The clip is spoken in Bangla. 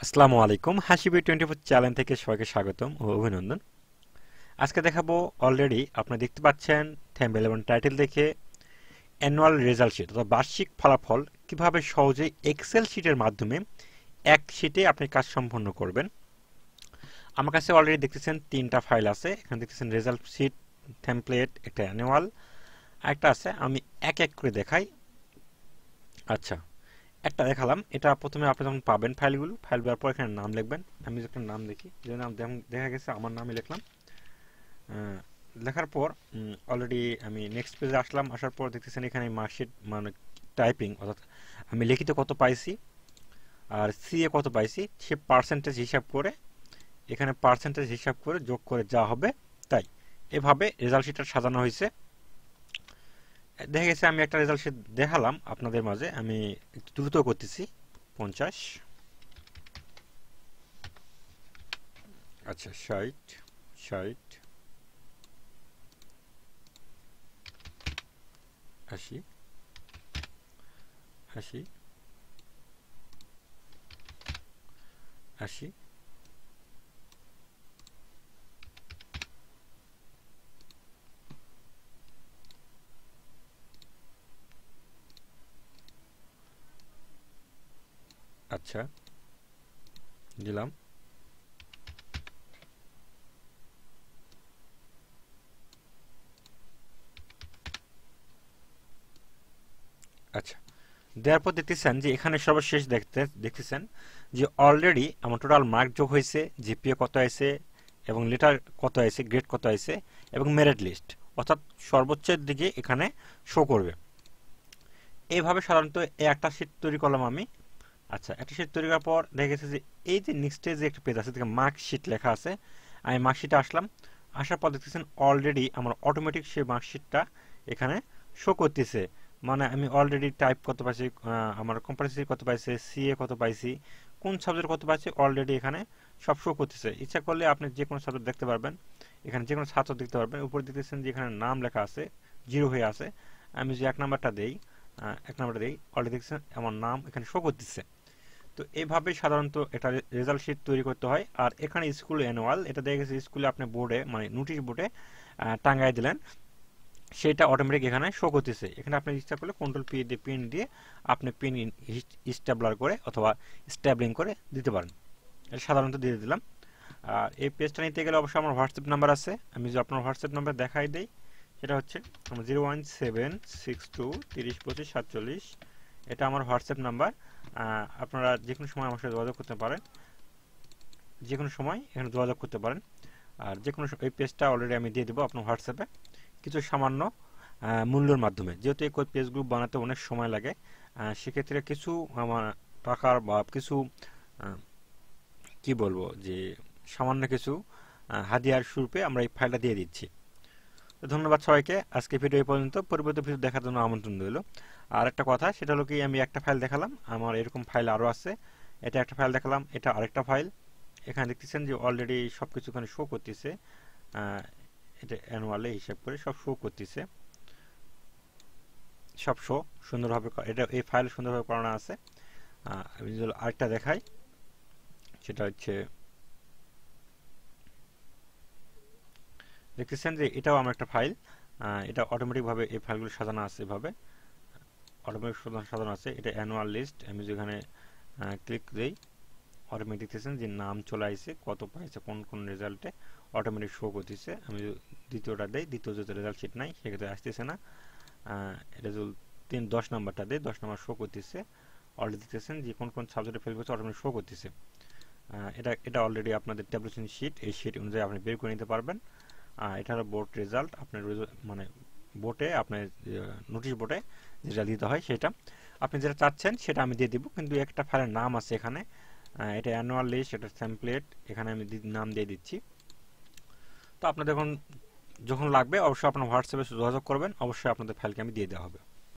আসসালামু আলাইকুম, হাসিবি 24 চ্যানেল থেকে সবাইকে স্বাগতম ও অভিনন্দন। আজকে দেখাবো, অলরেডি আপনি দেখতে পাচ্ছেন থাম্বনেল এবং টাইটেল দেখে, অ্যানুয়াল রেজাল্ট শিট অর্থাৎ বার্ষিক ফলাফল কিভাবে সহজে এক্সেল শিটের মাধ্যমে এক শিটে আপনি কাজ সম্পন্ন করবেন। আমার কাছে অলরেডি দেখতেছেন তিনটা ফাইল আছে। এখানে দেখতেছেন রেজাল্ট শিট, টেমপ্লেট, একটা অ্যানুয়াল, আরেকটা আছে। আমি এক এক করে দেখাই। আচ্ছা, একটা দেখালাম। এটা প্রথমে আপনি যখন পাবেন ফাইল পাওয়ার পর এখানে নাম লিখবেন। আমি যে একটা নাম লিখি, যে নাম দেখা গেছে আমার নামই লিখলাম। লেখার পর অলরেডি আমি নেক্সট পেজে আসলাম। আসার পর দেখতেছেন এখানে মার্কশিট মানে টাইপিং অর্থাৎ আমি লিখিত কত পাইছি আর সিএ কত পাইছি সে পার্সেন্টেজ হিসাব করে, এখানে পার্সেন্টেজ হিসাব করে যোগ করে যা হবে তাই। এভাবে রেজাল্ট শিটটা সাজানো হয়েছে। দেখা গেছে আমি একটা রেজাল্ট শিট দেখালাম আপনাদের মাঝে। আমি একটু দ্রুত করতেছি। 50, আচ্ছা 60, 60, 80, 80, 80, আচ্ছা দিলাম। আচ্ছা, দেওয়ার পর দেখতেছেন যে এখানে সর্বশেষ দেখতেছেন যে অলরেডি আমার টোটাল মার্ক যোগ হয়েছে, জিপিএ কত আছে এবং লেটার কত আছে, গ্রেড কত আছে এবং মেরিট লিস্ট অর্থাৎ সর্বোচ্চের দিকে এখানে শো করবে। এইভাবে সাধারণত এই একটা শীট তৈরি করলাম আমি। আচ্ছা, একটা শীট তৈরি করার পর দেখা গেছে যে এই যে নেক্সটে যে একটা পেজ আছে মার্কশিট লেখা আছে, আমি মার্কশিটে আসলাম। আসার পর দেখতেছেন অলরেডি আমার অটোমেটিক সেই মার্কশিটটা এখানে শো করতেছে। মানে আমি অলরেডি টাইপ কত পাইছি, আমার কম্পারেন্সি কত পাইছে, সিএ কত পাইছি, কোন সাবজেক্ট কত পাইছি অলরেডি এখানে সব শো করতেছে। ইচ্ছা করলে আপনি যে কোনো সাবজেক্ট দেখতে পারবেন, এখানে যে কোনো ছাত্র দেখতে পারবেন। উপরে দেখতেছেন যে এখানে নাম লেখা আছে, জিরো হয়ে আছে। আমি যে এক নাম্বারটা দেই, অলরেডি দেখছেন আমার নাম এখানে শো করতেছে। তো এইভাবে সাধারণত এটা রেজাল্ট শিট তৈরি করতে হয়। আর এখানে স্কুল অ্যানুয়াল, এটা দেখে গেছে স্কুলে আপনি বোর্ডে মানে নোটিশ বোর্ডে টাঙ্গাই দিলেন, সেটা অটোমেটিক এখানে শো করতেছে। এখানে আপনি ইচ্ছা করলে কন্ট্রোল পি দিয়ে পিন দিয়ে আপনি পিন স্টেবলার করে অথবা স্ট্যাবলিং করে দিতে পারেন। এটা সাধারণত দিয়ে দিলাম। আর এই পেজটা নিতে গেলে অবশ্যই আমার হোয়াটসঅ্যাপ নাম্বার আছে। আমি যদি আপনার হোয়াটসঅ্যাপ নাম্বার দেখাই দিই, সেটা হচ্ছে আমার 01762302547। এটা আমার হোয়াটসঅ্যাপ নাম্বার। আপনারা যে কোনো সময় আমার সাথে যোগাযোগ করতে পারেন, যে কোনো সময় এখানে যোগাযোগ করতে পারেন। আর যে কোনো এই পেজটা অলরেডি আমি দিয়ে দেবো আপনার হোয়াটসঅ্যাপে কিছু সামান্য মূল্যের মাধ্যমে। যেহেতু এই পেজ গ্রুপ বানাতে অনেক সময় লাগে, সেক্ষেত্রে কিছু আমার টাকার বা কিছু কি বলবো যে সামান্য কিছু হাদিয়ার স্বরূপে আমরা এই ফাইলটা দিয়ে দিচ্ছি। তো ধন্যবাদ সবাইকে। আজকে ভিডিও এই পর্যন্ত। পরবর্তী ভিডিও দেখার জন্য আমন্ত্রণ রইল। আর একটা কথা, সেটা হলো কি, আমি একটা ফাইল দেখালাম, আমার এরকম ফাইল আরও আছে। এটা একটা ফাইল দেখালাম, এটা আরেকটা ফাইল। এখানে দেখতেছেন যে অলরেডি সব কিছু এখানে শো করতেছে। এটা অ্যানুয়ালে হিসাব করে সব শো করতেছে, সব শো সুন্দরভাবে এটা এই ফাইল সুন্দরভাবে করানো আছে। আমি যদি আরেকটা দেখাই, সেটা হচ্ছে দেখতেছেন যে এটাও আমার একটা ফাইল। এটা অটোমেটিকভাবে এই ফাইলগুলো সাজানো আছে, এভাবে অটোমেটিক সাজানো আছে। এটা অ্যানুয়াল লিস্ট। আমি যেখানে ক্লিক দিই, অটোমেটিক দেখতেছেন যে নাম চলে আসছে, কত পাইছে কোন কোন রেজাল্টে অটোমেটিক শো করতেছে। আমি দ্বিতীয়টা দিই, দ্বিতীয় যদি রেজাল্ট শিট নাই সেক্ষেত্রে আসতেছে না। রেজাল্ট 10 নাম্বারটা দিই, 10 নাম্বার শো করতেছে। অলরেডি দেখতেছেন যে কোন কোন সাবজেক্টে ফেল করছে অটোমেটিক শো করতেছে। এটা অলরেডি আপনাদের ট্যাবলেশন শিট, এই শিট অনুযায়ী আপনি বের করে নিতে পারবেন। এটা হলো বোর্ড রেজাল্ট। আপনার মানে বোর্ডে আপনার নোটিশ বোর্ডে যেটা দিতে হয় সেটা আপনি যেটা চাচ্ছেন সেটা আমি দিয়ে দিব। কিন্তু একটা ফাইলের নাম আছে এখানে, এটা অ্যানুয়াল লিস্ট, এটা টেমপ্লেট, এখানে আমি নাম দিয়ে দিচ্ছি। তো আপনাদের যখন লাগবে অবশ্যই আপনার হোয়াটসঅ্যাপে যোগাযোগ করবেন, অবশ্যই আপনাদের ফাইলকে আমি দিয়ে দেওয়া হবে।